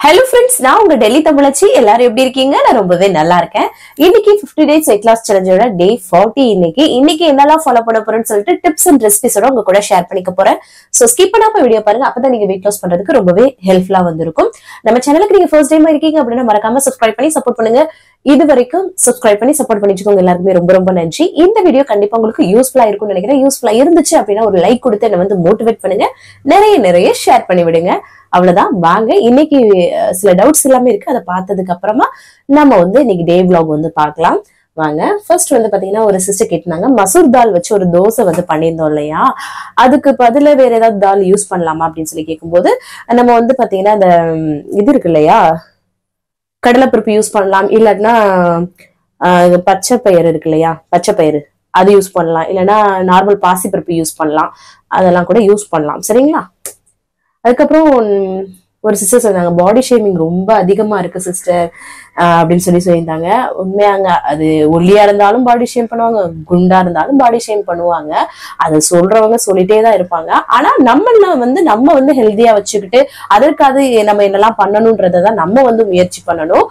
Hello friends, நான் உங்க டெல்லி தமிழச்சி. எல்லாரும் எப்படி இருக்கீங்க? நான் ரொம்பவே நல்லா இருக்கேன். இன்னைக்கு 50 days weight loss challengeோட day 40. இன்னைக்கு என்னெல்லாம் ஃபாலோ பண்ண போறேன்னு சொல்லிட்டு டிப்ஸ் அண்ட் ரெசிபிஸோட உங்க கூட ஷேர் பண்ணிக்க போறேன். சோ ஸ்கிப் பண்ணாம வீடியோ பாருங்க. அப்பதான் நீங்க weight loss பண்றதுக்கு ரொம்பவே ஹெல்ப்ஃபுல்லா வந்திருக்கும். நம்ம சேனலுக்கு நீங்க ஃபர்ஸ்ட் டைம் இருக்கீங்க அப்படின்னா மறக்காம சப்ஸ்கிரைப் பண்ணி சப்போர்ட் பண்ணுங்க. இது வரைக்கும் சப்ஸ்கிரைப் பண்ணி சப்போர்ட் பண்ணிச்சுக்கோங்க. எல்லாருக்குமே ரொம்ப ரொம்ப நன்றி. இந்த வீடியோ கண்டிப்பா உங்களுக்கு யூஸ்ஃபுல்லா இருக்கும்னு நினைக்கிறேன். யூஸ்ஃபுல்லா இருந்துச்சு அப்படின்னா ஒரு லைக் கொடுத்து என்ன வந்து மோட்டிவேட் பண்ணுங்க. நிறைய ஷேர் பண்ணி விடுங்க. அவ்வளவுதான். வாங்க இன்னைக்கு சில டவுட்ஸ் எல்லாமே இருக்கு. அதை பார்த்ததுக்கு அப்புறமா நம்ம வந்து இன்னைக்கு டே vlog வந்து பார்க்கலாம். வாங்க. ஃபர்ஸ்ட் வந்து பாத்தீங்கன்னா ஒரு சிஸ்டர் கேட்டிருந்தாங்க, மசூர் தால் வச்சு ஒரு தோசை வந்து பண்ணியிருந்தோம் இல்லையா, அதுக்கு பதில வேற ஏதாவது தால் யூஸ் பண்ணலாமா அப்படின்னு சொல்லி கேட்கும்போது, நம்ம வந்து பாத்தீங்கன்னா இந்த இது இருக்கு இல்லையா, கடலைப்பருப்பு யூஸ் பண்ணலாம். இல்லாட்டினா பச்சை பயிறு இருக்கு இல்லையா, பச்சை பயிறு அது யூஸ் பண்ணலாம். இல்லைன்னா நார்மல் பாசிப்பருப்பு யூஸ் பண்ணலாம். அதெல்லாம் கூட யூஸ் பண்ணலாம். சரிங்களா? அதுக்கப்புறம் ஒரு சிஸ்டர் சொன்னாங்க, பாடி ஷேமிங் ரொம்ப அதிகமா இருக்கு சிஸ்டர் அப்படின்னு சொல்லியிருந்தாங்க. உண்மையாங்க, அது ஒல்லியா இருந்தாலும் பாடி ஷேம் பண்ணுவாங்க, குண்டா இருந்தாலும் பாடி ஷேம் பண்ணுவாங்க. அதை சொல்றவங்க சொல்லிட்டே தான் இருப்பாங்க. ஆனா நம்ம வந்து ஹெல்தியா வச்சுக்கிட்டு அதற்காக நம்ம என்னெல்லாம் பண்ணணும்ன்றதான் நம்ம வந்து முயற்சி பண்ணணும்.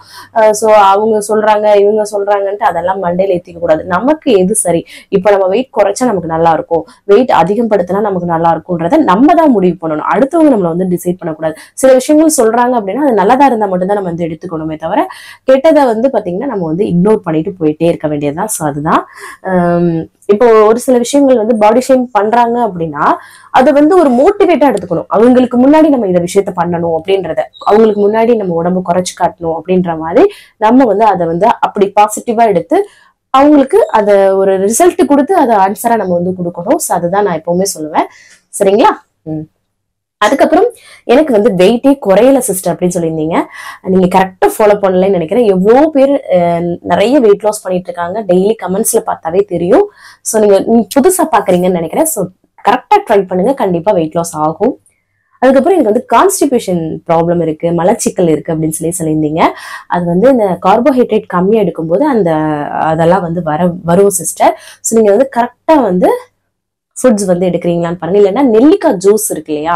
சோ அவங்க சொல்றாங்க இவங்க சொல்றாங்கன்ட்டு அதெல்லாம் மண்டையில ஏத்திக்க கூடாது. நமக்கு எது சரி, இப்ப நம்ம வெயிட் குறைச்சா நமக்கு நல்லா இருக்கும், வெயிட் அதிகப்படுத்தினா நமக்கு நல்லா இருக்கும்ன்றத நம்ம தான் முடிவு பண்ணணும். அடுத்தவங்க நம்மள வந்து டிசைட் பண்ணக்கூடாது. சில விஷயங்கள் சொல்றாங்க அப்படின்னா அது நல்லதா இருந்தா மட்டும்தான் நம்ம வந்து எடுத்துக்கணுமே தவிர, கெட்டதை வந்து பாத்தீங்கன்னா நம்ம வந்து இக்னோர் பண்ணிட்டு போயிட்டே இருக்க வேண்டியதுதான். சோ அதுதான் இப்போ ஒரு சில விஷயங்கள் வந்து பாடி ஷேம் பண்றாங்க அப்படின்னா அதை வந்து ஒரு மோட்டிவேட்டா எடுத்துக்கணும். அவங்களுக்கு முன்னாடி நம்ம இந்த விஷயத்த பண்ணணும் அப்படின்றத, அவங்களுக்கு முன்னாடி நம்ம உடம்பு குறைச்சு காட்டணும் அப்படின்ற மாதிரி நம்ம வந்து அதை வந்து அப்படி பாசிட்டிவா எடுத்து அவங்களுக்கு அத ஒரு ரிசல்ட் கொடுத்து அதை ஆன்சரா நம்ம வந்து கொடுக்கணும். சோ அதுதான் நான் எப்பவுமே சொல்லுவேன். சரிங்களா? அதுக்கப்புறம் எனக்கு வந்து வெயிட்டே குறையல சிஸ்டர் அப்படின்னு சொல்லியிருந்தீங்க. நீங்க கரெக்டா ஃபாலோ பண்ணலன்னு நினைக்கிறேன். எவ்வளவு பேர் நிறைய வெயிட் லாஸ் பண்ணிட்டு இருக்காங்க. டெய்லி கமெண்ட்ஸ்ல பார்த்தாவே தெரியும். சோ நீங்க புதுசா பாக்குறீங்கன்னு நினைக்கிறேன். சோ கரெக்டா ட்ரை பண்ணுங்க, கண்டிப்பா வெயிட் லாஸ் ஆகும். அதுக்கப்புறம் எனக்கு வந்து கான்ஸ்டிபேஷன் ப்ராப்ளம் இருக்கு, மலச்சிக்கல் இருக்கு அப்படின்னு சொல்லியிருந்தீங்க. அது வந்து இந்த கார்போஹைட்ரேட் கம்மியா எடுக்கும்போது அதெல்லாம் வந்து வரும் சிஸ்டர். ஸோ நீங்க வந்து கரெக்டா வந்து ஃபுட்ஸ் வந்து எடுக்கிறீங்களான்னு பாருங்க. இல்லைன்னா நெல்லிக்காய் ஜூஸ் இருக்கு இல்லையா,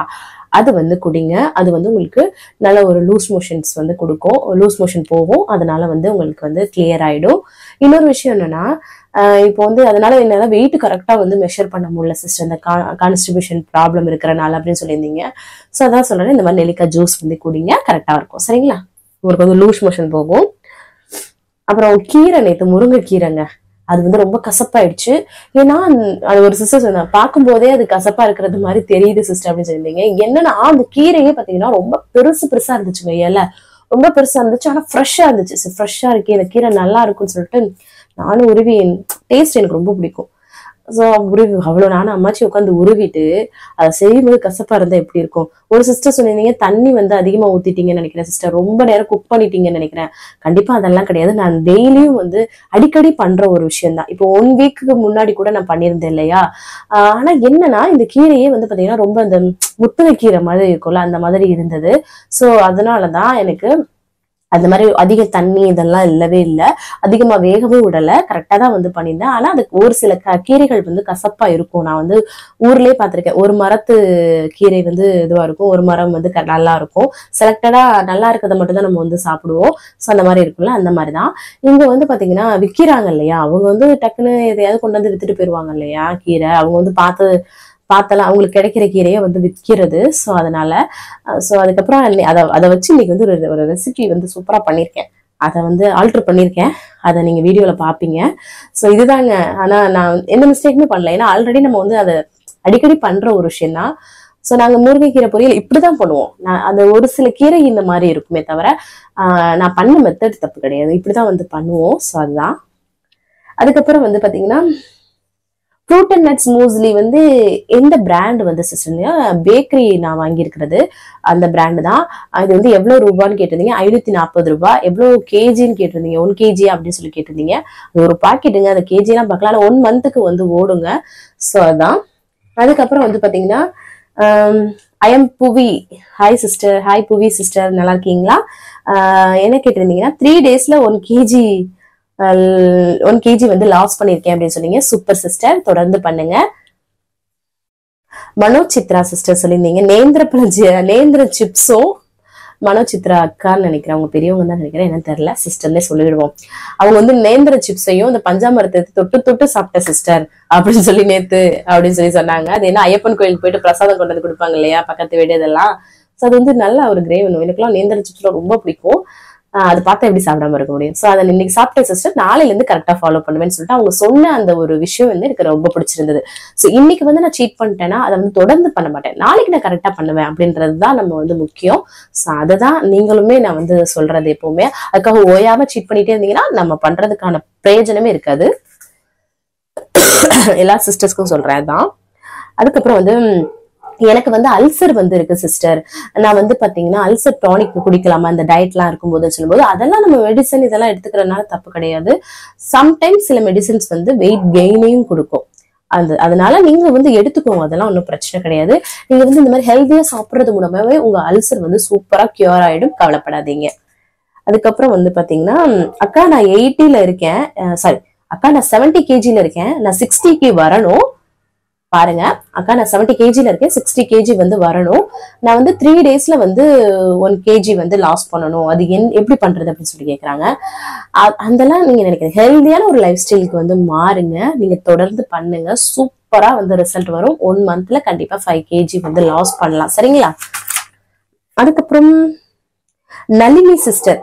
அது வந்து குடிங்க. அது வந்து உங்களுக்கு நல்ல ஒரு லூஸ் மோஷன்ஸ் வந்து கொடுக்கும், லூஸ் மோஷன் போகும். அதனால வந்து உங்களுக்கு வந்து கிளியர் ஆயிடும். இன்னொரு விஷயம் என்னன்னா, இப்போ வந்து அதனால என்னால வெயிட் கரெக்டா வந்து மெஷர் பண்ண முடியல சிஸ்டர், இந்த கான்ஸ்டிபேஷன் ப்ராப்ளம் இருக்கிறனால அப்படின்னு சொல்லியிருந்தீங்க. ஸோ அதான் சொல்றேன், இந்த மாதிரி நெல்லிக்காய் ஜூஸ் வந்து குடிங்க, கரெக்டா இருக்கும். சரிங்களா? உங்களுக்கு வந்து லூஸ் மோஷன் போகும். அப்புறம் கீரை, நேற்று முருங்கைக்கீரைங்க, அது வந்து ரொம்ப கசப்பாயிடுச்சு. ஏன்னா அது ஒரு சிஸ்டர் சொன்னா, பார்க்கும் போதே அது கசப்பா இருக்கிறது மாதிரி தெரியுது சிஸ்டர் அப்படின்னு சொல்லியிருந்தீங்க. என்னன்னா அந்த கீரையே பாத்தீங்கன்னா ரொம்ப பெருசா இருந்துச்சுங்க. இலை ரொம்ப பெருசா இருந்துச்சு, ஆனா ஃப்ரெஷ்ஷா இருந்துச்சு. ஃப்ரெஷ்ஷா இருக்கு, இந்த கீரை நல்லா இருக்கும்னு சொல்லிட்டு நானும் உருவி, டேஸ்ட் எனக்கு ரொம்ப பிடிக்கும். ஸோ உருவி அவ்வளவு நானும் அம்மாச்சி உட்காந்து உருவிட்டு அதை செய்யும்போது கசப்பா இருந்தா எப்படி இருக்கும். ஒரு சிஸ்டர் சொன்னீங்க தண்ணி வந்து அதிகமா ஊத்திட்டீங்கன்னு நினைக்கிறேன் சிஸ்டர், ரொம்ப நேரம் குக் பண்ணிட்டீங்கன்னு நினைக்கிறேன். கண்டிப்பா அதெல்லாம் கிடையாது. நான் டெய்லியும் வந்து அடிக்கடி பண்ற ஒரு விஷயம் தான். இப்போ 1 வீக்கு முன்னாடி கூட நான் பண்ணியிருந்தேன் இல்லையா. ஆனா என்னன்னா இந்த கீரையே வந்து பாத்தீங்கன்னா ரொம்ப இந்த முத்துன கீரை மாதிரி இருக்கும்ல, அந்த மாதிரி இருந்தது. ஸோ அதனாலதான் எனக்கு அந்த மாதிரி அதிக தண்ணி இதெல்லாம் இல்லவே இல்லை, அதிகமா வேகவும் விடலை, கரெக்டா தான் வந்து பண்ணியிருந்தேன். ஆனா அதுக்கு ஒரு சில கீரைகள் வந்து கசப்பா இருக்கும். நான் வந்து ஊர்லயே பார்த்திருக்கேன், ஒரு மரத்து கீரை வந்து இதுவா இருக்கும், ஒரு மரம் வந்து நல்லா இருக்கும். செலக்டடா நல்லா இருக்கிறத மட்டும் தான் நம்ம வந்து சாப்பிடுவோம். ஸோ அந்த மாதிரி இருக்கும்ல, அந்த மாதிரிதான் இங்க வந்து பாத்தீங்கன்னா விற்கிறாங்க இல்லையா, அவங்க வந்து டக்குன்னு எதையாவது கொண்டு வந்து வித்துட்டு போயிருவாங்க இல்லையா கீரை. அவங்க வந்து பார்த்தலாம் அவங்களுக்கு கிடைக்கிற கீரையை வந்து விற்கிறது. ஸோ அதனால அதுக்கப்புறம் அதை வச்சு இன்னைக்கு வந்து ஒரு ரெசிபி வந்து சூப்பரா பண்ணியிருக்கேன். அதை வந்து ஆல்டர் பண்ணியிருக்கேன், அதை நீங்க வீடியோல பாப்பீங்க. ஸோ இதுதாங்க. ஆனா நான் எந்த மிஸ்டேக்குமே பண்ணல, ஏன்னா ஆல்ரெடி நம்ம வந்து அதை அடிக்கடி பண்ற ஒரு விஷயம் தான். ஸோ நாங்க முருங்கைக்கீரை பொரியல் இப்படிதான் பண்ணுவோம். அந்த ஒரு சில கீரை இந்த மாதிரி இருக்குமே தவிர நான் பண்ண மெத்தட் தப்பு கிடையாது, இப்படிதான் வந்து பண்ணுவோம். ஸோ அதுதான். அதுக்கப்புறம் வந்து பாத்தீங்கன்னா ஃப்ரூட் அண்ட் நட்ஸ் மூஸ்லி வந்து எந்த பிராண்ட் வந்து சிஸ்டர்னா, பேக்கரி நான் வாங்கியிருக்கிறது அந்த பிராண்டு தான். இது வந்து எவ்வளவு ரூபான்னு கேட்டிருந்தீங்க, 540 ரூபாய். எவ்வளவு கேஜின்னு கேட்டிருந்தீங்க, 1 kg அப்படின்னு சொல்லி கேட்டிருந்தீங்க. அது ஒரு பாக்கெட்டுங்க, அந்த கேஜிலாம் பார்க்கலாம். ஆனால் 1 மந்த்துக்கு வந்து ஓடுங்க. ஸோ அதான். அதுக்கப்புறம் வந்து பாத்தீங்கன்னா ஐ எம் புவி. Hi sister. ஹாய் புவி சிஸ்டர், நல்லா இருக்கீங்களா? என்ன கேட்டிருந்தீங்கன்னா 3 daysல 1 kg வந்து லாஸ் பண்ணிருக்கேன் அப்படின்னு சொன்னீங்க. சூப்பர் சிஸ்டர், தொடர்ந்து பண்ணுங்க. மனோஜ் சித்ரா சிஸ்டர் சொல்லியிருந்தீங்க நேந்திர சிப்ஸும் மனோ சித்ரா அக்கான்னு நினைக்கிறேன், அவங்க பெரியவங்க தான் நினைக்கிறேன், என்ன தெரியல, சிஸ்டர்னே சொல்லிடுவோம். அவங்க வந்து நேந்திர சிப்ஸையும் இந்த பஞ்சாமரத்தை தொட்டு தொட்டு சாப்பிட்ட சிஸ்டர் அப்படின்னு சொல்லி நேத்து அப்படின்னு சொல்லி சொன்னாங்க. அது என்ன ஐயப்பன் கோயிலுக்கு போயிட்டு பிரசாதம் கொண்டு வந்து கொடுப்பாங்க இல்லையா, பக்கத்து வீடு இதெல்லாம். ஸோ அது வந்து நல்ல ஒரு கிரேவ். எனக்குலாம் நேந்திர சிப்ஸ்லாம் ரொம்ப பிடிக்கும். அது பார்த்தா எப்படி சாப்பிடாம இருக்க முடியும். ஸோ அதை இன்னைக்கு சாப்பிட்ட சிஸ்டர் நாளையில இருந்து கரெக்டா ஃபாலோ பண்ணுவேன்னு சொல்லிட்டு அவங்க சொன்ன அந்த ஒரு விஷயம் வந்து எனக்கு ரொம்ப பிடிச்சிருந்தது. ஸோ இன்னைக்கு வந்து நான் சீட் பண்ணிட்டேன்னா அதை வந்து தொடர்ந்து பண்ண மாட்டேன், நாளைக்கு நான் கரெக்டா பண்ணுவேன் அப்படின்றதுதான் நம்ம வந்து முக்கியம். ஸோ அதுதான் நீங்களுமே நான் வந்து சொல்றது எப்பவுமே. அதுக்காக ஓயாம சீட் பண்ணிட்டே இருந்தீங்கன்னா நம்ம பண்றதுக்கான பிரயோஜனமே இருக்காது. எல்லா சிஸ்டர்ஸ்க்கும் சொல்றேன் தான். அதுக்கப்புறம் வந்து எனக்கு வந்து அல்சர் வந்து இருக்கு சிஸ்டர். நான் வந்து பாத்தீங்கன்னா அல்சர் டானிக் குடிக்கலாமா அந்த டயட்லாம் இருக்கும்போது சொல்லும்போது, அதெல்லாம் நம்ம மெடிசன் இதெல்லாம் எடுத்துக்கிறதுனால தப்பு கிடையாது. சம்டைம்ஸ் சில மெடிசன்ஸ் வந்து வெயிட் கெயினையும் கொடுக்கும். அதனால நீங்க வந்து எடுத்துக்கோங்க, அதெல்லாம் ஒன்றும் பிரச்சனை கிடையாது. நீங்க வந்து இந்த மாதிரி ஹெல்த்தியா சாப்பிடுறது மூலமாவே உங்க அல்சர் வந்து சூப்பரா கியூர் ஆயிடும், கவலைப்படாதீங்க. அதுக்கப்புறம் வந்து பாத்தீங்கன்னா அக்கா நான் 80ல இருக்கேன், சாரி அக்கா நான் 70 kgல இருக்கேன், நான் 60க்கு வரணும். பாருங்க அக்கா நான் 70 kgல இருக்கேன், 60 kg வந்து வரணும். நான் வந்து 3 daysல வந்து 1 kg வந்து லாஸ் பண்ணணும். அது எப்படி பண்றது அப்படின்னு சொல்லி கேக்குறாங்க. அதெல்லாம் நீங்க நினைக்கிறீங்க ஹெல்தியான ஒரு லைஃப் ஸ்டைலுக்கு வந்து மாறுங்க, நீங்க தொடர்ந்து பண்ணுங்க, சூப்பரா வந்து ரிசல்ட் வரும். 1 monthல கண்டிப்பா 5 kg வந்து லாஸ் பண்ணலாம், சரிங்களா? அதுக்கப்புறம் நளினி சிஸ்டர்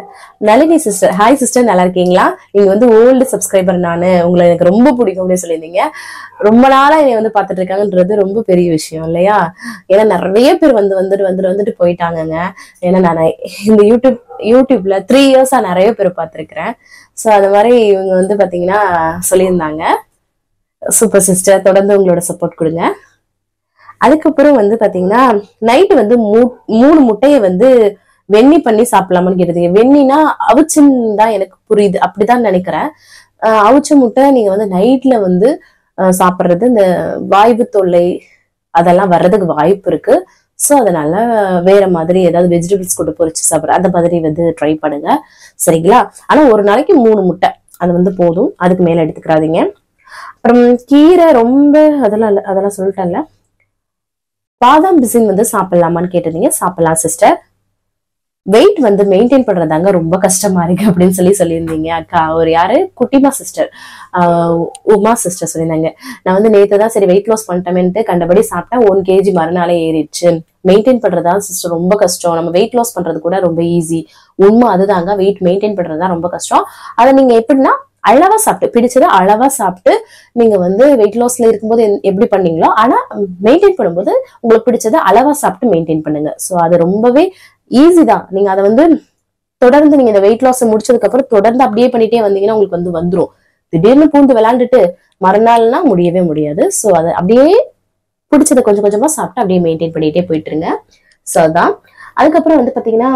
ஹாய் சிஸ்டர், நல்லா இருக்கீங்களா? நீங்க வந்து ஓல்டு சப்ஸ்கிரைபர், நானு உங்களை எனக்கு ரொம்ப பிடிக்கும் அப்படின்னு சொல்லியிருந்தீங்க. ரொம்ப நாளா என்னை வந்து பாத்துட்டு இருக்காங்கன்றது ரொம்ப பெரிய விஷயம் இல்லையா? ஏன்னா நிறைய பேர் வந்துட்டு போயிட்டாங்கங்க. ஏன்னா நான் இந்த யூடியூப்ல 3 yearsஆ நிறைய பேர் பார்த்திருக்கிறேன். ஸோ அது மாதிரி இவங்க வந்து பாத்தீங்கன்னா சொல்லியிருந்தாங்க. சூப்பர் சிஸ்டர், தொடர்ந்து உங்களோட சப்போர்ட் கொடுங்க. அதுக்கப்புறம் வந்து பாத்தீங்கன்னா நைட்டு வந்து 3 முட்டையை வந்து வெண்ணி பண்ணி சாப்பிடலாமான்னு கேட்டதுங்க. வெண்ணினா அவிச்சுன்னு தான் எனக்கு புரியுது, அப்படிதான் நினைக்கிறேன். அவிச்ச முட்டை நீங்க வந்து நைட்ல வந்து சாப்பிடுறது இந்த வாய்வு தொல்லை அதெல்லாம் வர்றதுக்கு வாய்ப்பு இருக்கு. ஸோ அதனால வேற மாதிரி ஏதாவது வெஜிடபிள்ஸ் கூட பொரிச்சு சாப்பிடுற அந்த மாதிரி வந்து ட்ரை பண்ணுங்க, சரிங்களா? ஆனா ஒரு நாளைக்கு 3 முட்டை அது வந்து போதும், அதுக்கு மேல எடுத்துக்கிறாதீங்க. அப்புறம் கீரை ரொம்ப அதெல்லாம் சொல்லிட்டேன்ல. பாதாம் பிசின் வந்து சாப்பிடலாமான்னு கேட்டிருந்தீங்க. சாப்பிடலாம் சிஸ்டர். வெயிட் வந்து மெயின்டைன் பண்றதாங்க ரொம்ப கஷ்டமா இருக்கு அப்படின்னு சொல்லியிருந்தீங்க அக்கா. ஒரு யாரு குட்டிமா சிஸ்டர், உமா சிஸ்டர் சொல்லியிருந்தாங்க. நான் வந்து நேத்து தான் சரி வெயிட் லாஸ் பண்ணிட்டேன்ட்டு கண்டபடி சாப்பிட்டேன், 1 kg மறுநாளே ஏறிடுச்சு. மெயின்டைன் பண்றதா சிஸ்டர் ரொம்ப கஷ்டம். நம்ம வெயிட் லாஸ் பண்றது கூட ரொம்ப ஈஸி, உண்மை அதுதாங்க. வெயிட் மெயின்டைன் பண்றதுதான் ரொம்ப கஷ்டம். அதை நீங்க எப்படின்னா அளவா சாப்பிட்டு பிடிச்சதை அளவா சாப்பிட்டு நீங்க வந்து வெயிட் லாஸ்ல இருக்கும்போது எப்படி பண்ணீங்களோ ஆனா மெயின்டைன் பண்ணும்போது உங்களுக்கு பிடிச்சதை அளவா சாப்பிட்டு மெயின்டைன் பண்ணுங்க. ஸோ அது ரொம்பவே ஈஸி தான். நீங்க அதை வந்து தொடர்ந்து நீங்க இந்த வெயிட் லாஸ் முடிச்சதுக்கு அப்புறம் தொடர்ந்து அப்படியே பண்ணிட்டே வந்தீங்கன்னா உங்களுக்கு வந்து வந்துரும். திடீர்னு பூந்து விளையாண்டுட்டு மறுநாள்னா முடியவே முடியாது. ஸோ அதை அப்படியே பிடிச்சதை கொஞ்சம் கொஞ்சமா சாப்பிட்டு அப்படியே மெயின்டைன் பண்ணிட்டே போயிட்டு இருங்க. ஸோ அதான். அதுக்கப்புறம் வந்து பாத்தீங்கன்னா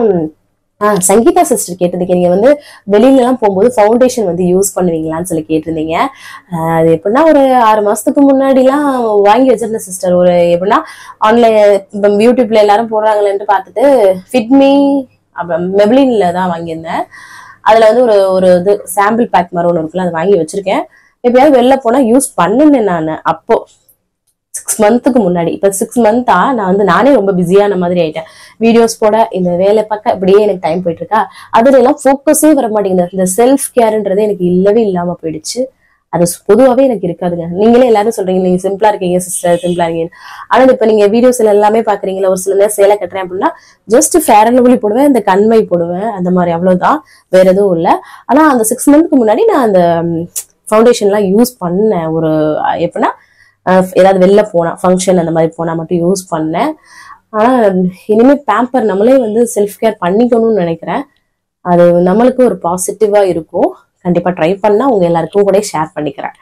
சங்கீதா சிஸ்டர் கேட்டிருந்தீங்க, நீங்க வந்து வெளியில எல்லாம் போகும்போது ஃபவுண்டேஷன் வந்து யூஸ் பண்ணுவீங்களான்னு சொல்லி கேட்டிருந்தீங்க. அது எப்படின்னா ஒரு 6 மாசத்துக்கு முன்னாடி எல்லாம் வாங்கி வச்சிருந்தேன் சிஸ்டர். ஒரு எப்படின்னா ஆன்லைன் யூடியூப்ல எல்லாரும் போடுறாங்களேன்ட்டு பார்த்துட்டு ஃபிட்மி அப்புறம் மெப்ளின்ல தான் வாங்கியிருந்தேன். அதுல வந்து ஒரு இது சாம்பிள் பேக் மாதிரி ஒன்று இருக்குல்ல, அதை வாங்கி வச்சிருக்கேன். எப்பயாவது வெளில போனா யூஸ் பண்ணுனேன் நான். அப்போ 6 monthsக்கு முன்னாடி. இப்ப 6 monthா நான் வந்து நானே ரொம்ப பிஸியான மாதிரி ஆயிட்டேன். வீடியோஸ் போட இந்த வேலை பார்க்க இப்படியே எனக்கு டைம் போயிட்டு இருக்கா. அதுல எல்லாம் போக்கஸே வர மாட்டேங்குது. இந்த செல்ஃப் கேர்ன்றது எனக்கு இல்லவே இல்லாம போயிடுச்சு. அது பொதுவாவே எனக்கு இருக்காதுங்க. நீங்களே எல்லாரும் சொல்றீங்க நீங்க சிம்பிளா இருக்கீங்க சிஸ்டர், சிம்பிளா இருக்கீங்க. ஆனா இப்ப நீங்க வீடியோஸ்ல எல்லாமே பாக்குறீங்களா, ஒரு சில நேரம் சேலை கட்டுறேன் அப்படின்னா ஜஸ்ட் ஃபேர் அண்ட் லவ்லி போடுவேன், இந்த கண்மை போடுவேன், அந்த மாதிரி அவ்வளவுதான், வேற எதுவும் இல்லை. ஆனா அந்த 6 monthsக்கு முன்னாடி நான் அந்த ஃபவுண்டேஷன் எல்லாம் யூஸ் பண்ணேன். ஒரு எப்படின்னா ஏதாவது வெளில போனா ஃபங்க்ஷன் அந்த மாதிரி போனா மட்டும் யூஸ் பண்ணேன். ஆனா இனிமே பேம்பர் நம்மளே வந்து செல்ஃப் கேர் பண்ணிக்கணும்னு நினைக்கிறேன். அது நம்மளுக்கு ஒரு பாசிட்டிவா இருக்கும். கண்டிப்பா ட்ரை பண்ணா உங்க எல்லாருக்கும் கூட ஷேர் பண்ணிக்கிறேன்.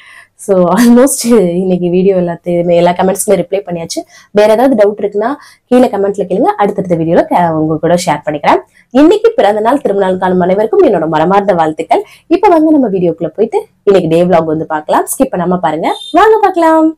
ஸோ ஆல்மோஸ்ட் இன்னைக்கு வீடியோ எல்லாத்தையுமே எல்லா கமெண்ட்ஸ்க்குமே ரிப்ளை பண்ணியாச்சு. வேற ஏதாவது டவுட் இருக்குன்னா கீழே கமெண்ட்ல கேளுங்க, அடுத்தடுத்த வீடியோல உங்க கூட ஷேர் பண்ணிக்கிறேன். இன்னைக்கு பிறந்த நாள் திருமணம் காணும் அனைவருக்கும் என்னோட மனமார்ந்த வாழ்த்துக்கள். இப்ப வந்து நம்ம வீடியோக்குள்ள போயிட்டு இன்னைக்கு டே விளாக் வந்து பார்க்கலாம். ஸ்கிப் பண்ணாம பாருங்க, வாங்க பார்க்கலாம்.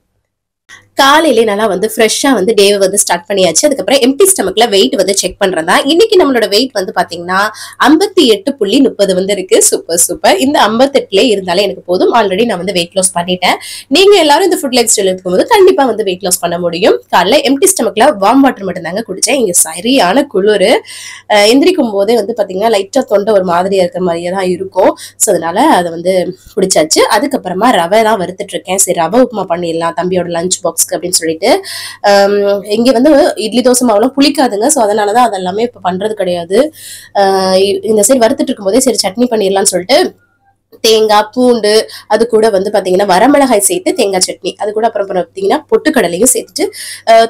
காலையிலே நல்லா வந்து ஃப்ரெஷ்ஷா வந்து டேவை வந்து ஸ்டார்ட் பண்ணியாச்சு. அதுக்கப்புறம் எம்டி ஸ்டமக்ல வெயிட் வந்து செக் பண்றதா. இன்னைக்கு நம்மளோட வெயிட் வந்து பாத்தீங்கன்னா 58.30 வந்து இருக்கு. Super super. இந்த 58ல இருந்தாலே எனக்கு போதும். ஆல்ரெடி நான் வந்து வெயிட் லாஸ் பண்ணிட்டேன். நீங்க எல்லாரும் இந்த ஃபுட் லைஃப் ஸ்டைல் இருக்கும்போது கண்டிப்பா வந்து வெயிட் லாஸ் பண்ண முடியும். காலைல எம்டி ஸ்டமக்ல வார்ம் வாட்டர் மட்டும் தாங்க குடிச்சேன். இங்க சரியான குளிர். எந்திரிக்கும் போதே வந்து பாத்தீங்கன்னா லைட்டா தொண்டை ஒரு மாதிரியா இருக்கிற மாதிரியே தான் இருக்கும். ஸோ அதனால அதை வந்து குடிச்சாச்சு. அதுக்கப்புறமா ரவை தான் வறுத்துட்டு இருக்கேன். சரி ரவை உப்புமா பண்ணிடலாம் தம்பியோட லஞ்ச் பாக்ஸ் அப்படின்னு சொல்லிட்டு. இங்க வந்து இட்லி தோசை மாவுலாம் புளிக்காதுங்க. ஸோ அதனாலதான் அதெல்லாமே இப்ப பண்றது கிடையாது. இந்த சைடு வறுத்துட்டு இருக்கும் போதே சரி சட்னி பண்ணிடலாம்னு சொல்லிட்டு தேங்காய் பூண்டு அது கூட வந்து பாத்தீங்கன்னா வரமிளகாய் சேர்த்து தேங்காய் சட்னி, அது கூட அப்புறம் பாத்தீங்கன்னா பொட்டுக்கடலையும் சேர்த்துட்டு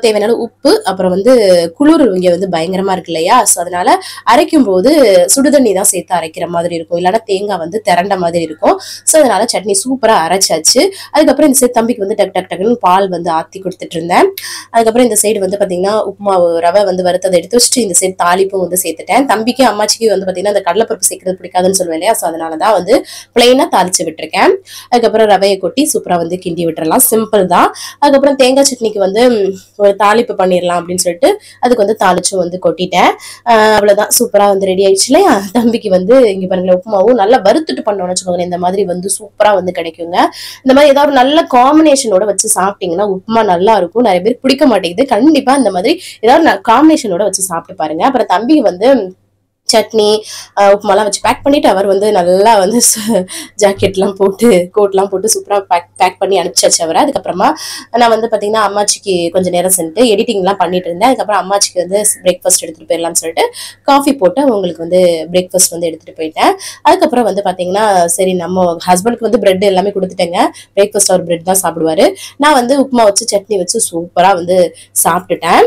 தேவையான உப்பு, அப்புறம் வந்து குளிர் இங்க வந்து பயங்கரமா இருக்கு இல்லையா, ஸோ அதனால அரைக்கும் போது சுடுதண்ணி தான் சேர்த்து அரைக்கிற மாதிரி இருக்கும், இல்லைன்னா தேங்காய் வந்து திரண்ட மாதிரி இருக்கும். ஸோ அதனால சட்னி சூப்பரா அரைச்சாச்சு. அதுக்கப்புறம் இந்த சைடு தம்பிக்கு வந்து டக் டக் டக்குன்னு பால் வந்து ஆத்தி கொடுத்துட்டு இருந்தேன். அதுக்கப்புறம் இந்த சைடு வந்து பாத்தீங்கன்னா உப்புமா ரவை வந்து வறுத்ததை எடுத்து வச்சுட்டு இந்த சைடு தாளிப்பும் வந்து சேர்த்துட்டேன். தம்பிக்கு அம்மாச்சிக்கு வந்து பாத்தீங்கன்னா அந்த கடலைப்பருப்பு சேர்க்கறது பிடிக்காதுன்னு சொல்லுவேன் இல்லையா, ஸோ அதனாலதான் வந்து பிளைனா தாளிச்சு விட்டுருக்கேன். அதுக்கப்புறம் ரவையை கொட்டி சூப்பரா வந்து கிண்டி விட்டுறலாம். சிம்பிள் தான். அதுக்கப்புறம் தேங்காய் சட்னிக்கு வந்து ஒரு தாளிப்பு பண்ணிடலாம் அப்படின்னு சொல்லிட்டு அதுக்கு வந்து தாளிச்சும் வந்து கொட்டிட்டேன். அவ்வளவுதான், சூப்பரா வந்து ரெடி ஆயிடுச்சு இல்லையா. தம்பிக்கு வந்து இங்க பாருங்களேன் உப்புமாவும் நல்லா வறுத்துட்டு பண்ணோம்னு வச்சுக்கோங்க, இந்த மாதிரி வந்து சூப்பரா வந்து கிடைக்குங்க. இந்த மாதிரி ஏதாவது நல்ல காம்பினேஷனோட வச்சு சாப்பிட்டீங்கன்னா உப்புமா நல்லா இருக்கும். நிறைய பேர் பிடிக்க மாட்டேங்குது. கண்டிப்பா இந்த மாதிரி ஏதாவது காம்பினேஷனோட வச்சு சாப்பிட்டு பாருங்க. அப்புறம் தம்பிக்கு வந்து சட்னி உப்புமாலாம் வச்சு பேக் பண்ணிட்டு அவர் வந்து நல்லா வந்து ஜாக்கெட்லாம் போட்டு கோட்லாம் போட்டு சூப்பரா பேக் பண்ணி அனுப்பிச்சாச்சு அவரை. அதுக்கப்புறமா நான் வந்து பாத்தீங்கன்னா அம்மாச்சிக்கு கொஞ்சம் நேரம் சென்று எடிட்டிங்லாம் பண்ணிட்டு இருந்தேன். அதுக்கப்புறம் அம்மாச்சிக்கு வந்து பிரேக்ஃபாஸ்ட் எடுத்துட்டு போயிடலாம்னு சொல்லிட்டு காஃபி போட்டு அவங்களுக்கு வந்து பிரேக்ஃபாஸ்ட் வந்து எடுத்துட்டு போயிட்டேன். அதுக்கப்புறம் வந்து பாத்தீங்கன்னா சரி நம்ம ஹஸ்பண்டுக்கு வந்து பிரெட் எல்லாமே கொடுத்துட்டேங்க. பிரேக்ஃபாஸ்ட் அவர் பிரெட் தான் சாப்பிடுவாரு. நான் வந்து உப்புமா வச்சு சட்னி வச்சு சூப்பரா வந்து சாப்பிட்டுட்டேன்.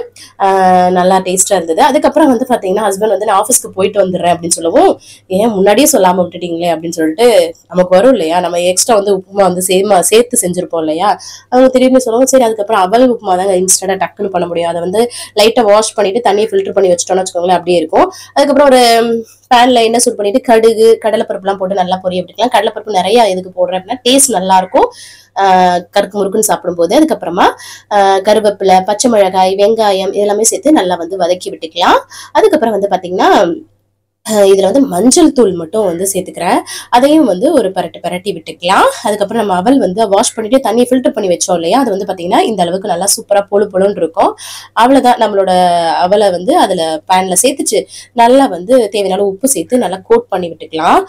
நல்லா டேஸ்டா இருந்தது. அதுக்கப்புறம் வந்து பாத்தீங்கன்னா ஹஸ்பண்ட் வந்து நான் ஆஃபீஸ்க்கு போயிட்டு வந்துடுறேன் அப்படின்னு சொல்லவும், ஏன் முன்னாடியே சொல்லாம விட்டுட்டீங்களே அப்படின்னு சொல்லிட்டு நமக்கு வரும் இல்லையா, நம்ம எக்ஸ்ட்ரா வந்து உப்புமா வந்து சேர்த்து செஞ்சிருப்போம் இல்லையா, அவங்க திடீர்னு சொல்லவும் சரி அதுக்கப்புறம் அவல் உப்புமா தாங்க இன்ஸ்டன்டா டக்குன்னு பண்ண முடியும். அதை வந்து லைட்டா வாஷ் பண்ணிட்டு தண்ணியை ஃபில்டர் பண்ணி வச்சுட்டோம்னு வச்சுக்கோங்களேன், அப்படியே இருக்கும். அதுக்கப்புறம் ஒரு பேன்ல எண்ணெய் சூடு பண்ணிட்டு கடுகு கடலைப்பருப்பு எல்லாம் போட்டு நல்லா பொரிய விட்டுக்கலாம். கடலைப்பருப்பு நிறைய எதுக்கு போடுறேன் அப்படின்னா டேஸ்ட் நல்லா இருக்கும் கருக்கு முறுக்குன்னு சாப்பிடும் போது. அதுக்கப்புறமா கருவேப்பிலை, பச்சை மிளகாய், வெங்காயம் இதெல்லாமே சேர்த்து நல்லா வந்து வதக்கி விட்டுக்கலாம். அதுக்கப்புறம் வந்து பாத்தீங்கன்னா இதுல வந்து மஞ்சள் தூள் மட்டும் வந்து சேர்த்துக்கிறேன். அதையும் வந்து ஒரு பரட்டி விட்டுக்கலாம். அதுக்கப்புறம் நம்ம அவல் வந்து வாஷ் பண்ணிட்டு தண்ணியை ஃபில்டர் பண்ணி வச்சோம் இல்லையா, அது வந்து பாத்தீங்கன்னா இந்த அளவுக்கு நல்லா சூப்பரா பொழுன்னு இருக்கும். அவ்வளவுதான், நம்மளோட அவலை வந்து அதுல பேன்ல சேர்த்துச்சு நல்லா வந்து தேவையான உப்பு சேர்த்து நல்லா கோட் பண்ணி விட்டுக்கலாம்.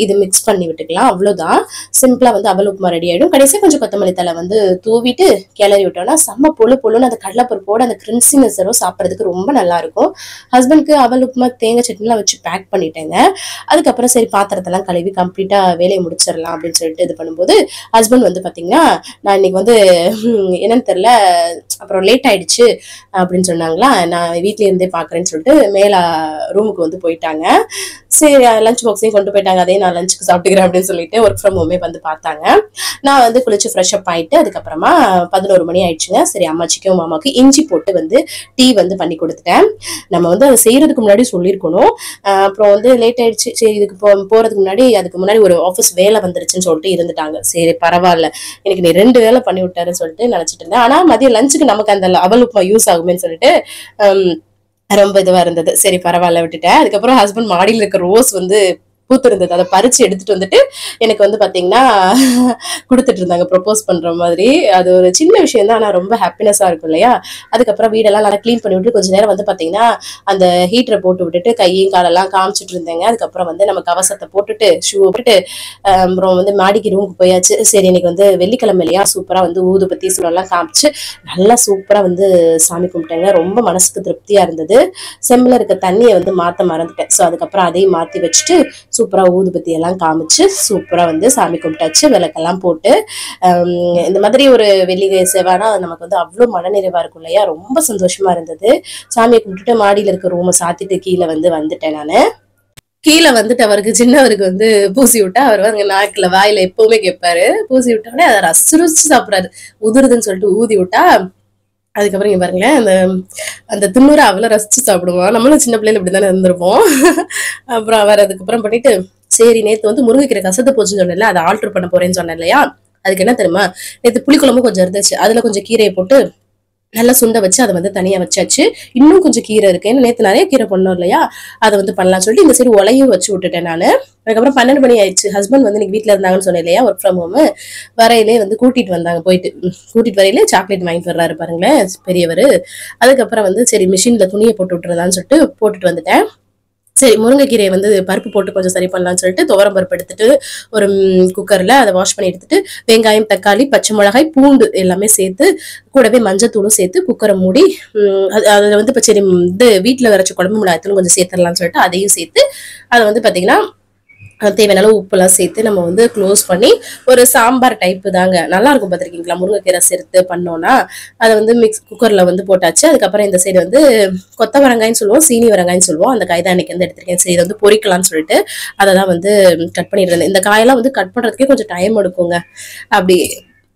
இது மிக்ஸ் பண்ணி விட்டுக்கலாம். அவ்வளவுதான், சிம்பிளா வந்து அவல் உப்புமா ரெடி ஆயிடும். கடைசியா கொஞ்சம் கொத்தமல்லி தலை வந்து தூவிட்டு கிளறி விட்டோம்னா செம்ம பொழுன்னு அந்த கடலைப்பருப்போட அந்த கிரின்சினஸரும் சாப்பிட்றதுக்கு ரொம்ப நல்லா இருக்கும். ஹஸ்பண்ட்க்கு அவல் உப்புமா தேங்காய் சட்னி வச்சு பேக் பண்ணிட்டேங்க. அதுக்கப்புறம் சரி பாத்திரத்தெல்லாம் கழுவி கம்ப்ளீட்டா வேலையை முடிச்சிடலாம் அப்படின்னு சொல்லிட்டு இது பண்ணும்போது ஹஸ்பண்ட் வந்து பாத்தீங்கன்னா நான் இன்னைக்கு வந்து என்னன்னு தெரியல அப்புறம் லேட் ஆயிடுச்சு அப்படின்னு சொன்னாங்களா, நான் வீட்ல இருந்தே பாக்குறேன்னு சொல்லிட்டு மேல ரூமுக்கு வந்து போயிட்டாங்க. சரி லஞ்ச் பாக்ஸையும் கொண்டு போயிட்டாங்க, அதையும் நான் லஞ்சுக்கு சாப்பிட்டுக்கிறேன் அப்படின்னு சொல்லிட்டு ஒர்க் ஃப்ரம் ஹோமே வந்து பார்த்தாங்க. நான் வந்து குளிச்சு ஃப்ரெஷ் அப் ஆயிட்டு அதுக்கப்புறமா 11 மணி ஆயிடுச்சுங்க. சரி அம்மாச்சிக்கும் மாமாவுக்கு இஞ்சி போட்டு வந்து டீ வந்து பண்ணி கொடுத்துட்டேன். நம்ம வந்து அதை செய்யறதுக்கு முன்னாடி சொல்லியிருக்கணும். அப்புறம் வந்து லேட் ஆயிடுச்சு. சரி இதுக்கு போறதுக்கு முன்னாடி ஒரு ஆஃபீஸ் வேலை வந்துருச்சுன்னு சொல்லிட்டு இருந்துட்டாங்க. சரி பரவாயில்ல, எனக்கு நீ 2 வேலை பண்ணி விட்டாருன்னு சொல்லிட்டு நினைச்சிட்டு இருந்தேன். ஆனா மதியம் லஞ்சுக்கு நமக்கு அந்த அவல் உப்புமா யூஸ் ஆகுமேன்னு சொல்லிட்டு ரொம்ப இதுவா இருந்தது. சரி பரவாயில்ல விட்டுட்டேன். அதுக்கப்புறம் ஹஸ்பண்ட் மாடியில் இருக்க ரோஸ் வந்து பூத்து இருந்தது, அதை பறிச்சு எடுத்துட்டு வந்துட்டு எனக்கு வந்து பாத்தீங்கன்னா கொடுத்துட்டு இருந்தாங்க ப்ரொபோஸ் பண்ற மாதிரி. அது ஒரு சின்ன விஷயம் தான், ஆனா ரொம்ப ஹாப்பினஸா இருக்கும் இல்லையா. அதுக்கப்புறம் வீடெல்லாம் நல்லா கிளீன் பண்ணி விட்டு கொஞ்ச நேரம் வந்து பாத்தீங்கன்னா அந்த ஹீட்டரை போட்டு விட்டுட்டு கையும் காலெல்லாம் காமிச்சிட்டு இருந்தேங்க. அதுக்கப்புறம் வந்து நம்ம கவசத்தை போட்டுட்டு ஷூ போட்டுட்டு அப்புறம் வந்து மாடிக்கு ரூமுக்கு போயாச்சு. சரி இன்னைக்கு வந்து வெள்ளிக்கிழமை இல்லையா, சூப்பரா வந்து ஊதுபத்தி சூழல்லாம் காமிச்சு நல்லா சூப்பரா வந்து சாமி கும்பிட்டேங்க. ரொம்ப மனசுக்கு திருப்தியா இருந்தது. செம்பில் இருக்க தண்ணியை வந்து மாத்த மறந்துட்டேன். ஸோ அதுக்கப்புறம் அதையும் மாத்தி வச்சுட்டு சூப்பரா ஊதுபத்தி எல்லாம் காமிச்சு சூப்பரா வந்து சாமி கும்பிட்டாச்சு. விளக்கெல்லாம் போட்டு இந்த மாதிரி ஒரு வெள்ளி சேவானா நமக்கு வந்து அவ்வளவு மனநிறைவா இருக்கும் இல்லையா, ரொம்ப சந்தோஷமா இருந்தது. சாமியை கும்பிட்டுட்டு மாடியில இருக்க ரூமை சாத்திட்டு கீழே வந்துட்டேன் நானு. கீழே வந்துட்டு அவருக்கு சின்னவருக்கு வந்து பூசி விட்டா அவர் வந்து நாக்குல வாயில எப்பவுமே கேட்பாரு. பூசி விட்டோடனே அதை ரசிச்சு சாப்பிடாரு. உதிருதுன்னு சொல்லிட்டு ஊதி விட்டா அதுக்கப்புறம் இங்க பாருங்களேன் அந்த துண்ணூரை அவளை ரசிச்சு சாப்பிடுவான். நம்மளும் சின்ன பிள்ளைல இப்படித்தானே இருந்திருப்போம். அப்புறம் அவர் அதுக்கப்புறம் பண்ணிட்டு சரி நேத்து வந்து முருங்கைக்கீரை கசத்து போச்சுன்னு சொன்னேன்ல, அதை ஆல்டர் பண்ண போறேன்னு சொன்னேன் இல்லையா, அதுக்கு என்ன தெரியுமா, நேற்று புளிக்குழம்பு கொஞ்சம் இருந்துச்சு, அதுல கொஞ்சம் கீரையை போட்டு நல்லா சுண்ட வச்சு அதை வந்து தனியா வச்சாச்சு. இன்னும் கொஞ்சம் கீரை இருக்கு, ஏன்னா நேற்று நிறைய கீரை பண்ணோம் இல்லையா, அதை வந்து பண்ணலாம்னு சொல்லிட்டு இந்த சைடு உலையும் வச்சு விட்டுட்டேன் நான். அதுக்கப்புறம் 12 மணி ஆயிடுச்சு. ஹஸ்பண்ட் வந்து இன்னைக்கு வீட்டுல இருந்தாங்கன்னு சொன்னேன் இல்லையா, ஒர்க் ஃப்ரம் ஹோம். வரையிலே வந்து கூட்டிட்டு வந்தாங்க, போயிட்டு கூட்டிட்டு வரையிலே சாக்லேட் வாங்கிட்டு வர்றாரு பாருங்களேன் பெரியவர். அதுக்கப்புறம் வந்து சரி மிஷின்ல துணியை போட்டு விட்டுறதான்னு சொல்லிட்டு போட்டுட்டு வந்துட்டேன். சரி முருங்கைக்கீரையை வந்து பருப்பு போட்டு கொஞ்சம் சரி பண்ணலாம்னு சொல்லிட்டு துவரம் பருப்பு எடுத்துட்டு ஒரு குக்கர்ல அதை வாஷ் பண்ணி எடுத்துட்டு வெங்காயம், தக்காளி, பச்சை மிளகாய், பூண்டு எல்லாமே சேர்த்து கூடவே மஞ்சத்தூளும் சேர்த்து குக்கரை மூடி அதுல வந்து இப்ப சரி இது வீட்டுல வரைச்ச குழம்பு மிளகாய்த்தூளும் கொஞ்சம் சேர்த்துடலாம்னு சொல்லிட்டு அதையும் சேர்த்து அதை வந்து பாத்தீங்கன்னா தேவையான உப்புலாம் சேர்த்து நம்ம வந்து க்ளோஸ் பண்ணி ஒரு சாம்பார் டைப்பு தாங்க, நல்லா இருக்கும் பார்த்துருக்கீங்களா. முருங்கைக்கீரை சேர்த்து பண்ணோம்னா அதை வந்து குக்கர்ல வந்து போட்டாச்சு. அதுக்கப்புறம் இந்த சைடு வந்து கொத்தவரங்காய்ன்னு சொல்லுவோம், சீனி வரங்காய்ன்னு சொல்லுவோம், அந்த காய் தான் இன்னைக்கு வந்து எடுத்திருக்கேன். சரி இதை வந்து பொரிக்கலாம்னு சொல்லிட்டு அதை தான் வந்து கட் பண்ணிட்டு இருந்தேன். இந்த காயெல்லாம் வந்து கட் பண்றதுக்கே கொஞ்சம் டைம் எடுக்குங்க.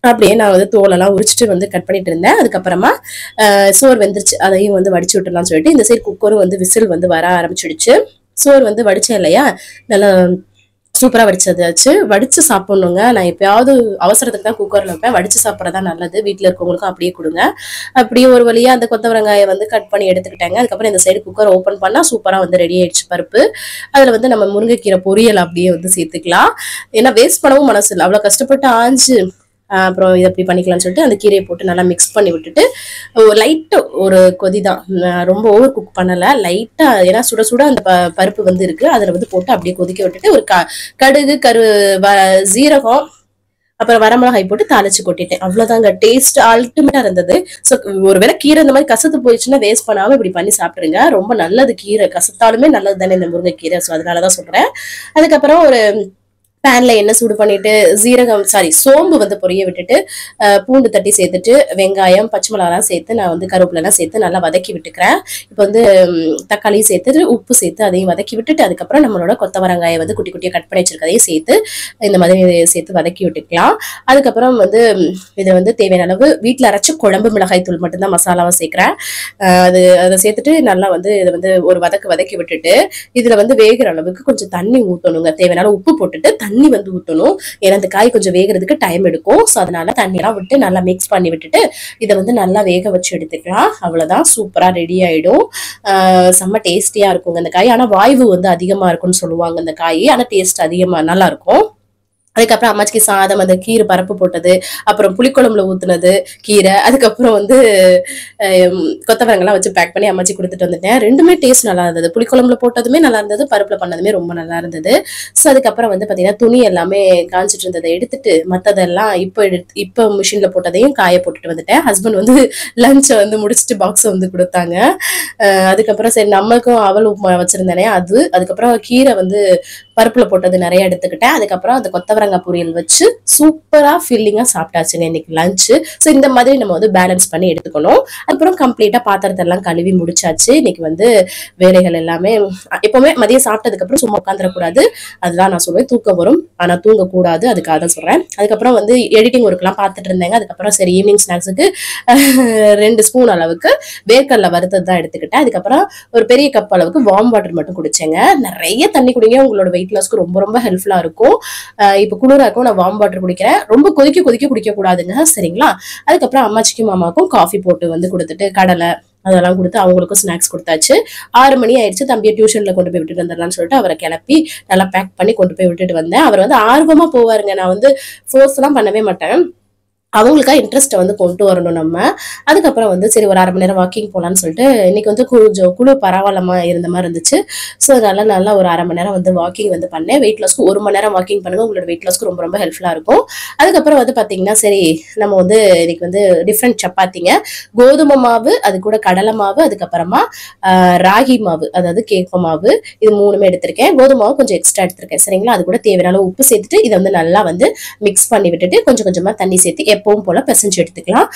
அப்படியே நான் வந்து தோலெல்லாம் உரிச்சிட்டு வந்து கட் பண்ணிட்டு இருந்தேன். அதுக்கப்புறமா சோறு வெந்துருச்சு, அதையும் வந்து வடிச்சு விட்டுலாம்னு சொல்லிட்டு இந்த சைடு குக்கரும் வந்து விசில் வந்து வர ஆரம்பிச்சிடுச்சு. சோறு வந்து வடிச்சேன் இல்லையா, நல்லா சூப்பரா வடிச்சதாச்சு. வடிச்சு சாப்பிடணுங்க. நான் எப்பயாவது அவசரத்துக்கு தான் குக்கர்ல வைப்பேன், வடிச்சு சாப்பிட்றதா நல்லது. வீட்டுல இருக்கவங்களுக்கும் அப்படியே கொடுங்க. அப்படியே ஒரு வழியா அந்த கொத்தவரங்காயை வந்து கட் பண்ணி எடுத்துக்கிட்டாங்க. அதுக்கப்புறம் இந்த சைடு குக்கர் ஓப்பன் பண்ணா சூப்பரா வந்து ரெடி ஆயிடுச்சு பருப்பு. அதுல வந்து நம்ம முருங்கைக்கீரை பொரியல் அப்படியே வந்து சேர்த்துக்கலாம். ஏன்னா வேஸ்ட் பண்ணவும் மனசு இல்லை, அவ்வளவு கஷ்டப்பட்டு ஆஞ்சு அப்புறம் இதை எப்படி பண்ணிக்கலாம்னு சொல்லிட்டு அந்த கீரையை போட்டு நல்லா மிக்ஸ் பண்ணி விட்டுட்டு லைட்டா ஒரு கொதி தான், ரொம்ப ஓவர் குக் பண்ணல, லைட்டா. ஏன்னா சுட சுட அந்த பருப்பு வந்து இருக்கு, அதுல வந்து போட்டு அப்படியே கொதிக்க விட்டுட்டு ஒரு கடுகு, ஜீரகம், அப்புறம் வரமிளகாய் போட்டு தாளிச்சு கொட்டிட்டேன். அவ்வளவுதாங்க. டேஸ்ட் அல்டிமேட்டா இருந்தது. ஸோ ஒருவேளை கீரை இந்த மாதிரி கசத்து போயிடுச்சுன்னா வேஸ்ட் பண்ணாம இப்படி பண்ணி சாப்பிடுங்க, ரொம்ப நல்லது. கீரை கசத்தாலுமே நல்லது தானே இந்த முருங்கைக்கீரை. ஸோ அதனாலதான் சொல்றேன். அதுக்கப்புறம் ஒரு பேன்ல எண்ணெய் சூடு பண்ணிட்டு சோம்பு வந்து பொரிய விட்டுட்டு பூண்டு தட்டி சேர்த்துட்டு வெங்காயம், பச்சை மிளகாலாம் சேர்த்து நான் வந்து கருவேப்பிலாம் சேர்த்து நல்லா வதக்கி விட்டுக்கிறேன். இப்போ வந்து தக்காளி சேர்த்துட்டு உப்பு சேர்த்து அதையும் வதக்கி விட்டுட்டு அதுக்கப்புறம் நம்மளோட கொத்தவரங்காயை வந்து குட்டி குட்டியா கட் பண்ணி வச்சிருக்கதையும் சேர்த்து இந்த மாதிரி சேர்த்து வதக்கி விட்டுக்கலாம். அதுக்கப்புறம் வந்து இதை வந்து தேவையான அளவு வீட்டுல அரைச்ச குழம்பு மிளகாய் தூள் மட்டும்தான் மசாலாவை சேர்க்கிறேன். அதை சேர்த்துட்டு நல்லா வந்து இதை வந்து ஒரு வதக்கி விட்டுட்டு இதுல வந்து வேகிற அளவுக்கு கொஞ்சம் தண்ணி ஊற்றணுங்க. தேவையான உப்பு போட்டுட்டு தண்ணி வந்து ஊற்றணும், ஏன்னா அந்த காய் கொஞ்சம் வேகிறதுக்கு டைம் எடுக்கும். ஸோ அதனால தண்ணியெல்லாம் விட்டு நல்லா மிக்ஸ் பண்ணி விட்டுட்டு இதை வந்து நல்லா வேக வச்சு எடுத்துக்கலாம். அவ்வளவுதான், சூப்பரா ரெடி ஆயிடும். செம்ம டேஸ்டியா இருக்குங்க இந்த காய். ஆனா வாய்வு வந்து அதிகமா இருக்கும்னு சொல்லுவாங்க இந்த காய், ஆனா டேஸ்ட் அதிகமா நல்லா இருக்கும். அதுக்கப்புறம் அம்மாச்சிக்கு சாதம், அந்த கீரை பருப்பு போட்டது, அப்புறம் புளிக்குழம்புல ஊத்துனது கீரை, அதுக்கப்புறம் வந்து கொத்தவரங்கெல்லாம் வச்சு பேக் பண்ணி அம்மாச்சி கொடுத்துட்டு வந்துட்டேன். ரெண்டுமே டேஸ்ட் நல்லா இருந்தது. புளிக்குழம்புல போட்டதுமே நல்லா இருந்தது, பருப்புல பண்ணதுமே ரொம்ப நல்லா இருந்தது. ஸோ அதுக்கப்புறம் வந்து பாத்தீங்கன்னா துணி எல்லாமே காஞ்சிட்டு இருந்ததை எடுத்துட்டு மற்றதெல்லாம் இப்போ மிஷின்ல போட்டதையும் காய போட்டுட்டு வந்துட்டேன். ஹஸ்பண்ட் வந்து லஞ்சை வந்து முடிச்சுட்டு பாக்ஸை வந்து கொடுத்தாங்க. அதுக்கப்புறம் சரி நம்மளுக்கும் அவல் உப்புமா வச்சிருந்தேனே அதுக்கப்புறம் கீரை வந்து பருப்புல போட்டது நிறைய எடுத்துக்கிட்டேன். அதுக்கப்புறம் அந்த கொத்தவரங்காய் பொரியல் வச்சு சூப்பரா ஃபில்லிங்கா சாப்பிட்டாச்சுங்க இன்னைக்கு லஞ்சு. ஸோ இந்த மாதிரி நம்ம வந்து பேலன்ஸ் பண்ணி எடுத்துக்கணும். அப்புறம் கம்ப்ளீட்டா பாத்திரத்தை எல்லாம் கழுவி முடிச்சாச்சு. இன்னைக்கு வந்து வேலைகள் எல்லாமே எப்பவுமே மதியம் சாப்பிட்டதுக்கு அப்புறம் சும்மா உட்காந்துடக்கூடாது, அதுதான் நான் சொல்லுவேன். தூக்கம் வரும் ஆனா தூங்கக்கூடாது, அதுக்காக தான் சொல்றேன். அதுக்கப்புறம் வந்து எடிட்டிங் ஒர்க் எல்லாம் பார்த்துட்டு இருந்தேங்க. அதுக்கப்புறம் சரி ஈவினிங் ஸ்நாக்ஸுக்கு 2 ஸ்பூன் அளவுக்கு வேர்க்கடலை வறுத்தது தான் எடுத்துக்கிட்டேன். அதுக்கப்புறம் ஒரு பெரிய கப் அளவுக்கு வார்ம் வாட்டர் மட்டும் குடிச்சேங்க. நிறைய தண்ணி குடிங்க, உங்களோட வெயிட் லாஸ்க்கு ரொம்ப ரொம்ப ஹெல்ப்ஃபுல்லா இருக்கும். இப்ப குளிராக்கும் நான் வார்ம் வாட்டர் குடிக்கிறேன், ரொம்ப கொதிக்க குடிக்க கூடாதுங்க, சரிங்களா. அதுக்கப்புறம் அம்மாச்சிக்கும் மாமாவுக்கும் காஃபி போட்டு வந்து கொடுத்துட்டு கடலை அதெல்லாம் கொடுத்து அவங்களுக்கும் ஸ்நாக்ஸ் கொடுத்தாச்சு. 6 மணி ஆயிடுச்சு. தம்பியை டியூஷன்ல கொண்டு போய் விட்டுட்டு வந்துடலாம்னு சொல்லிட்டு அவரை கிளப்பி நல்லா பேக் பண்ணி கொண்டு போய் விட்டுட்டு வந்தேன். அவர் வந்து ஆர்வமா போவாருங்க, நான் வந்து ஃபோர்ஸ் எல்லாம் பண்ணவே மாட்டேன், அவங்களுக்கா இன்ட்ரெஸ்ட்டை வந்து கொண்டு வரணும் நம்ம. அதுக்கப்புறம் வந்து சரி ஒரு 1/2 மணி நேரம் வாக்கிங் போகலான்னு சொல்லிட்டு இன்னைக்கு வந்து கொஞ்சம் குழு பரவாயில்லமா இருந்த மாதிரி இருந்துச்சு. ஸோ அதனால நல்லா ஒரு 1/2 மணி நேரம் வந்து வாக்கிங் வந்து பண்ணேன். வெயிட் லாஸ்க்கு 1 மணி நேரம் வாக்கிங் பண்ணுங்க, உங்களோட வெயிட் லாஸ்க்கு ரொம்ப ரொம்ப ஹெல்ப்ஃபுல்லா இருக்கும். அதுக்கப்புறம் வந்து பாத்தீங்கன்னா சரி நம்ம வந்து இன்னைக்கு வந்து டிஃப்ரெண்ட் சப்பாத்திங்க, கோதுமை மாவு, அது கூட கடலை மாவு, அதுக்கப்புறமா ராகி மாவு, அதாவது கேப்ப மாவு, இது 3மே எடுத்திருக்கேன். கோதுமை மாவு கொஞ்சம் எக்ஸ்ட்ரா எடுத்திருக்கேன், சரிங்களா. அது கூட தேவையான உப்பு சேர்த்துட்டு இதை வந்து நல்லா வந்து மிக்ஸ் பண்ணி விட்டுட்டு கொஞ்சம் கொஞ்சமா தண்ணி சேர்த்து எப்பவும் போல பிசைஞ்சு எடுத்துக்கலாம்.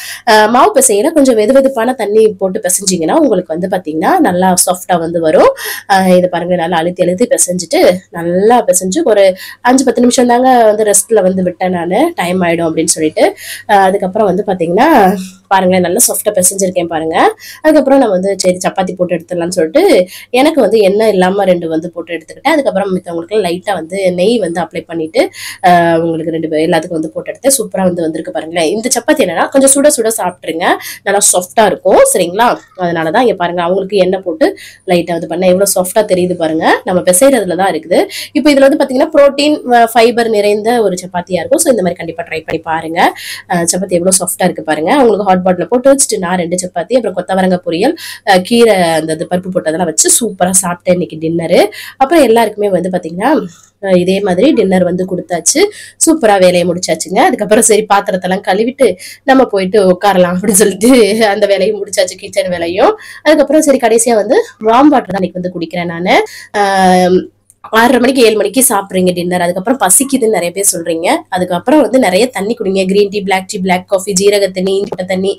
மாவு பிசையில கொஞ்சம் வெது வெதுப்பான தண்ணி போட்டு பிசைஞ்சிங்கன்னா உங்களுக்கு வந்து பாத்தீங்கன்னா நல்லா சாஃப்டா வந்து வரும். இது பாருங்க, நல்லா அழுத்தி அழுத்தி பிசைஞ்சிட்டு நல்லா பிசைஞ்சு ஒரு 5-10 நிமிஷம் தாங்க வந்து ரெஸ்ட்ல வந்து விட்டேன் நான், டைம் ஆயிடும் அப்படின்னு சொல்லிட்டு. அதுக்கப்புறம் வந்து பாத்தீங்கன்னா பாருங்களேன், நல்லா சாஃப்டா பிசைஞ்சிருக்கேன் பாருங்க. அதுக்கப்புறம் நான் வந்து சரி சப்பாத்தி போட்டு எடுத்துடலாம்னு சொல்லிட்டு எனக்கு வந்து எண்ணெய் இல்லாம 2 வந்து போட்டு எடுத்துக்கிட்டேன். அதுக்கப்புறம் மித்தவங்களுக்கு லைட்டா வந்து நெய் வந்து அப்ளை பண்ணிட்டு உங்களுக்கு 2 எல்லாத்துக்கும் வந்து போட்டு எடுத்து சூப்பரா வந்து வந்திருக்கு பாருங்களேன். இந்த சப்பாத்தி என்னன்னா கொஞ்சம் சுட சுட சாப்பிட்டுருங்க, நல்லா சாஃப்டா இருக்கும். சரிங்களா? அதனாலதான் இங்க பாருங்க, அவங்களுக்கு எண்ணெய் போட்டு லைட்டா வந்து பண்ண எவ்வளவு சாஃப்டா தெரியுது பாருங்க. நம்ம பிசைறதுலதான் இருக்குது. இப்போ இதுல வந்து பாத்தீங்கன்னா புரோட்டீன் ஃபைபர் நிறைந்த ஒரு சப்பாத்தியா இருக்கும். ஸோ இந்த மாதிரி கண்டிப்பா ட்ரை பண்ணி பாருங்க. சப்பாத்தி எவ்வளவு சாஃப்டா இருக்கு பாருங்க. உங்களுக்கு ஹாட் பாட்ல போட்டு வச்சுட்டு நான் 2 சப்பாத்தி அப்புறம் கொத்தவரங்காய் பொரியல், கீரை அந்த பருப்பு போட்டதெல்லாம் வச்சு சூப்பரா சாப்பிட்டேன் இன்னைக்கு டின்னரு. அப்புறம் எல்லாருக்குமே வந்து பாத்தீங்கன்னா இதே மாதிரி டின்னர் வந்து கொடுத்தாச்சு. சூப்பரா வேலையை முடிச்சாச்சுங்க. அதுக்கப்புறம் சரி பாத்திரத்தெல்லாம் கழுவிட்டு நம்ம போயிட்டு உட்காரலாம் அப்படின்னு சொல்லிட்டு அந்த வேலையும் முடிச்சாச்சு, கிச்சன் வேலையும். அதுக்கப்புறம் சரி கடைசியா வந்து வார்ம் வாட்டர் தான் இன்னைக்கு வந்து குடிக்கிறேன் நானு. 6:30 மணிக்கு 7 மணிக்கு சாப்பிடுறீங்க டின்னர், அதுக்கப்புறம் பசிக்குதுன்னு நிறைய பேர் சொல்றீங்க. அதுக்கப்புறம் வந்து நிறைய தண்ணி குடிங்க. கிரீன் டீ, பிளாக் காஃபி, ஜீரக தண்ணி, இஞ்சி தண்ணி,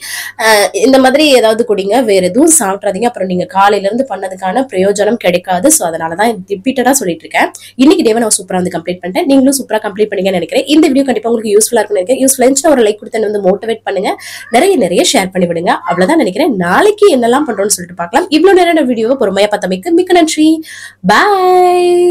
இந்த மாதிரி ஏதாவது குடிங்க. வேற எதுவும் சாப்பிட்றாதீங்க. அப்புறம் நீங்க காலையில இருந்து பண்ணதுக்கான பிரயோஜனம் கிடைக்காது. ஸோ அதனாலதான் ரிப்பீட்டடா சொல்லிட்டு இருக்கேன். இன்னைக்கு டேவை நான் சூப்பரா வந்து கம்ப்ளீட் பண்ணிட்டேன். நீங்களும் சூப்பரா கம்ப்ளீட் பண்ணீங்கன்னு நினைக்கிறேன். இந்த வீடியோ கண்டிப்பா உங்களுக்கு யூஸ்ஃபுல்லா இருக்கும்னு நினைக்கிறேன். யூஸ்ஃபுல்லா இருந்துச்சுன்னா ஒரு லைக் கொடுத்து வந்து மோட்டிவேட் பண்ணுங்க, நிறைய ஷேர் பண்ணி விடுங்க. அவ்வளவுதான் நினைக்கிறேன். நாளைக்கு என்னெல்லாம் பண்றோம்னு சொல்லிட்டு பார்க்கலாம். இவ்வளவு நேரம் வீடியோவை பொறுமையா பார்த்தமைக்கு மிக்க நன்றி. பாய்.